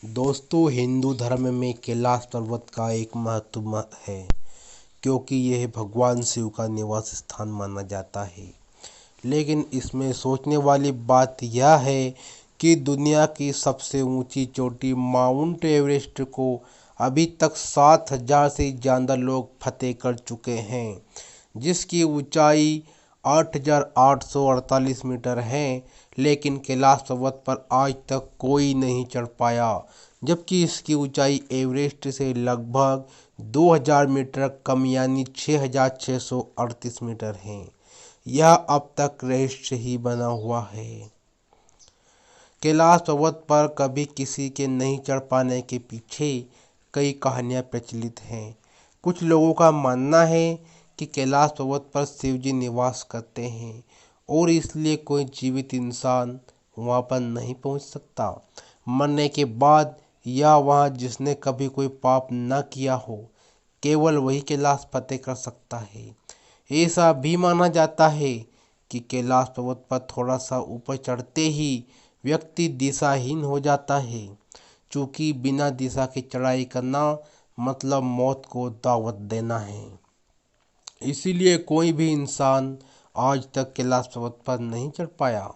दोस्तों, हिंदू धर्म में कैलाश पर्वत का एक महत्व है क्योंकि यह भगवान शिव का निवास स्थान माना जाता है। लेकिन इसमें सोचने वाली बात यह है कि दुनिया की सबसे ऊंची चोटी माउंट एवरेस्ट को अभी तक 7,000 से ज़्यादा लोग फतेह कर चुके हैं, जिसकी ऊंचाई 8,848 मीटर है। लेकिन कैलाश पर्वत पर आज तक कोई नहीं चढ़ पाया, जबकि इसकी ऊंचाई एवरेस्ट से लगभग 2,000 मीटर कम यानी 6,638 मीटर है। यह अब तक रहस्य ही बना हुआ है। कैलाश पर्वत पर कभी किसी के नहीं चढ़ पाने के पीछे कई कहानियां प्रचलित हैं। कुछ लोगों का मानना है कि कैलाश पर्वत पर शिव जी निवास करते हैं और इसलिए कोई जीवित इंसान वहां पर नहीं पहुंच सकता। मरने के बाद या वहां जिसने कभी कोई पाप न किया हो, केवल वही कैलाश फतेह कर सकता है। ऐसा भी माना जाता है कि कैलाश पर्वत पर थोड़ा सा ऊपर चढ़ते ही व्यक्ति दिशाहीन हो जाता है, चूँकि बिना दिशा की चढ़ाई करना मतलब मौत को दावत देना है। इसीलिए कोई भी इंसान आज तक कैलाश पर्वत पर नहीं चढ़ पाया।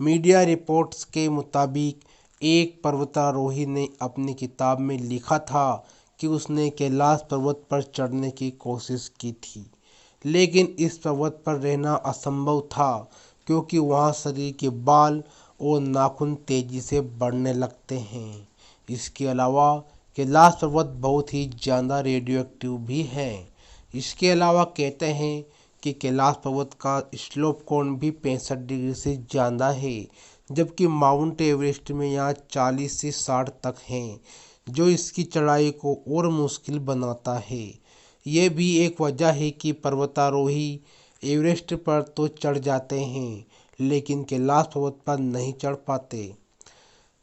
मीडिया रिपोर्ट्स के मुताबिक एक पर्वतारोही ने अपनी किताब में लिखा था कि उसने कैलाश पर्वत पर चढ़ने की कोशिश की थी, लेकिन इस पर्वत पर रहना असंभव था क्योंकि वहाँ शरीर के बाल और नाखून तेजी से बढ़ने लगते हैं। इसके अलावा कैलाश पर्वत बहुत ही ज़्यादा रेडियोएक्टिव भी है। इसके अलावा कहते हैं कि कैलाश पर्वत का स्लोप कोण भी 65 डिग्री से ज़्यादा है, जबकि माउंट एवरेस्ट में यहाँ 40 से 60 तक हैं, जो इसकी चढ़ाई को और मुश्किल बनाता है। ये भी एक वजह है कि पर्वतारोही एवरेस्ट पर तो चढ़ जाते हैं, लेकिन कैलाश पर्वत पर नहीं चढ़ पाते।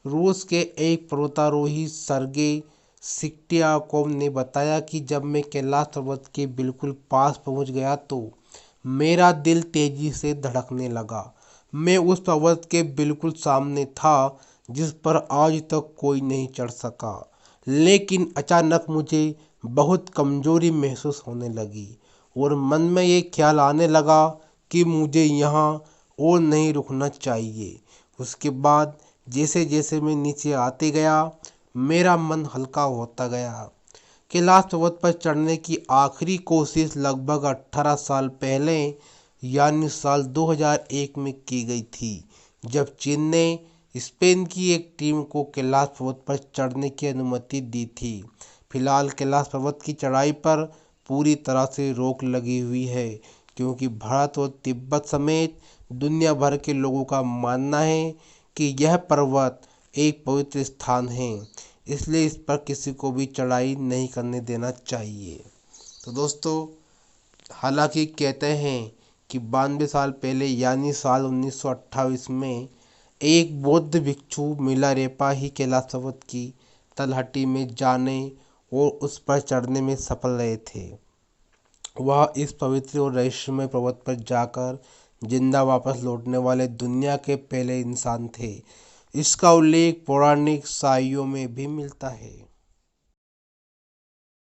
रूस के एक पर्वतारोही सर्गेई सिक्ट्याकोव ने बताया कि जब मैं कैलाश पर्वत के बिल्कुल पास पहुंच गया तो मेरा दिल तेजी से धड़कने लगा। मैं उस पर्वत के बिल्कुल सामने था जिस पर आज तक कोई नहीं चढ़ सका, लेकिन अचानक मुझे बहुत कमजोरी महसूस होने लगी और मन में ये ख्याल आने लगा कि मुझे यहाँ और नहीं रुकना चाहिए। उसके बाद जैसे जैसे मैं नीचे आते गया, मेरा मन हल्का होता गया। कैलाश पर्वत पर चढ़ने की आखिरी कोशिश लगभग 18 साल पहले यानी साल 2001 में की गई थी, जब चीन ने स्पेन की एक टीम को कैलाश पर्वत पर चढ़ने की अनुमति दी थी। फिलहाल कैलाश पर्वत की चढ़ाई पर पूरी तरह से रोक लगी हुई है क्योंकि भारत और तिब्बत समेत दुनिया भर के लोगों का मानना है कि यह पर्वत एक पवित्र स्थान है, इसलिए इस पर किसी को भी चढ़ाई नहीं करने देना चाहिए। तो दोस्तों, हालांकि कहते हैं कि 92 साल पहले यानी साल 1928 में एक बौद्ध भिक्षु मिलारेपा ही कैलाश पर्वत की तलहटी में जाने और उस पर चढ़ने में सफल रहे थे। वह इस पवित्र और रहस्यमय पर्वत पर जाकर जिंदा वापस लौटने वाले दुनिया के पहले इंसान थे। इसका उल्लेख पौराणिक साहित्यों में भी मिलता है।